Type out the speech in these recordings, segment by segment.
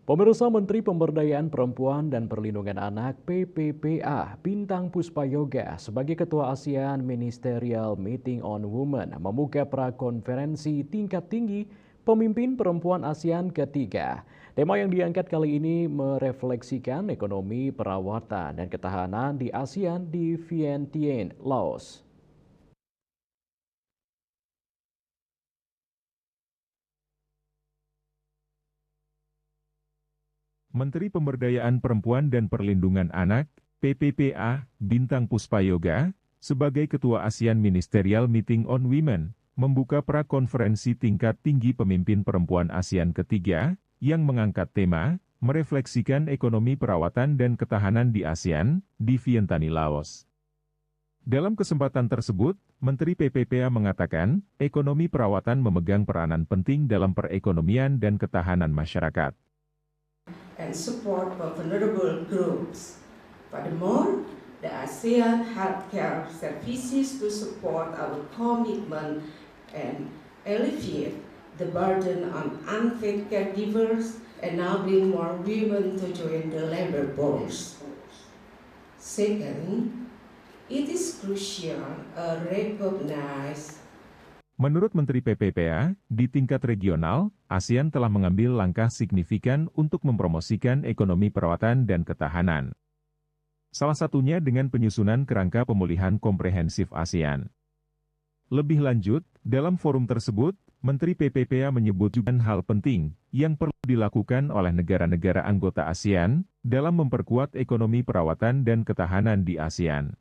Pemirsa Menteri Pemberdayaan Perempuan dan Perlindungan Anak PPPA Bintang Puspayoga sebagai Ketua ASEAN Ministerial Meeting on Women membuka prakonferensi tingkat tinggi pemimpin perempuan ASEAN ketiga. Tema yang diangkat kali ini merefleksikan ekonomi perawatan dan ketahanan di ASEAN di Vientiane, Laos. Menteri Pemberdayaan Perempuan dan Perlindungan Anak, PPPA, Bintang Puspayoga, sebagai Ketua ASEAN Ministerial Meeting on Women, membuka prakonferensi tingkat tinggi pemimpin perempuan ASEAN ketiga, yang mengangkat tema, merefleksikan ekonomi perawatan dan ketahanan di ASEAN, di Vientiane, Laos. Dalam kesempatan tersebut, Menteri PPPA mengatakan, ekonomi perawatan memegang peranan penting dalam perekonomian dan ketahanan masyarakat. And support for vulnerable groups. Furthermore, the ASEAN healthcare services to support our commitment and alleviate the burden on unfit caregivers, enabling more women to join the labor force. Second, it is crucial to recognize. Menurut Menteri PPPA, di tingkat regional, ASEAN telah mengambil langkah signifikan untuk mempromosikan ekonomi perawatan dan ketahanan. Salah satunya dengan penyusunan kerangka pemulihan komprehensif ASEAN. Lebih lanjut, dalam forum tersebut, Menteri PPPA menyebut juga hal penting yang perlu dilakukan oleh negara-negara anggota ASEAN dalam memperkuat ekonomi perawatan dan ketahanan di ASEAN.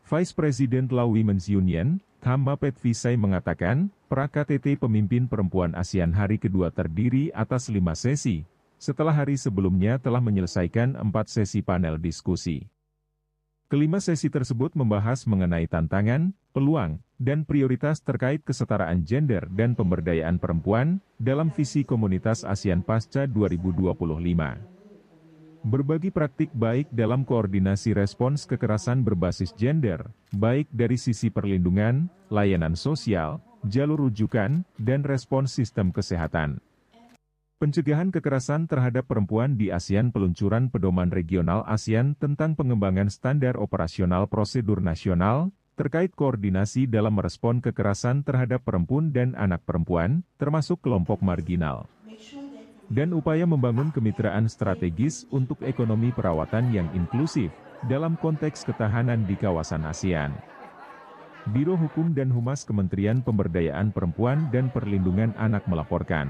Vice President Lao Women's Union, Khamba Petvisai mengatakan, pra-KTT Pemimpin Perempuan ASEAN hari kedua terdiri atas 5 sesi, setelah hari sebelumnya telah menyelesaikan 4 sesi panel diskusi. Kelima sesi tersebut membahas mengenai tantangan, peluang, dan prioritas terkait kesetaraan gender dan pemberdayaan perempuan dalam visi komunitas ASEAN pasca 2025. Berbagi praktik baik dalam koordinasi respons kekerasan berbasis gender, baik dari sisi perlindungan, layanan sosial, jalur rujukan, dan respons sistem kesehatan. Pencegahan kekerasan terhadap perempuan di ASEAN. Peluncuran pedoman regional ASEAN tentang pengembangan standar operasional prosedur nasional, terkait koordinasi dalam merespon kekerasan terhadap perempuan dan anak perempuan, termasuk kelompok marginal. Dan upaya membangun kemitraan strategis untuk ekonomi perawatan yang inklusif, dalam konteks ketahanan di kawasan ASEAN. Biro Hukum dan Humas Kementerian Pemberdayaan Perempuan dan Perlindungan Anak melaporkan.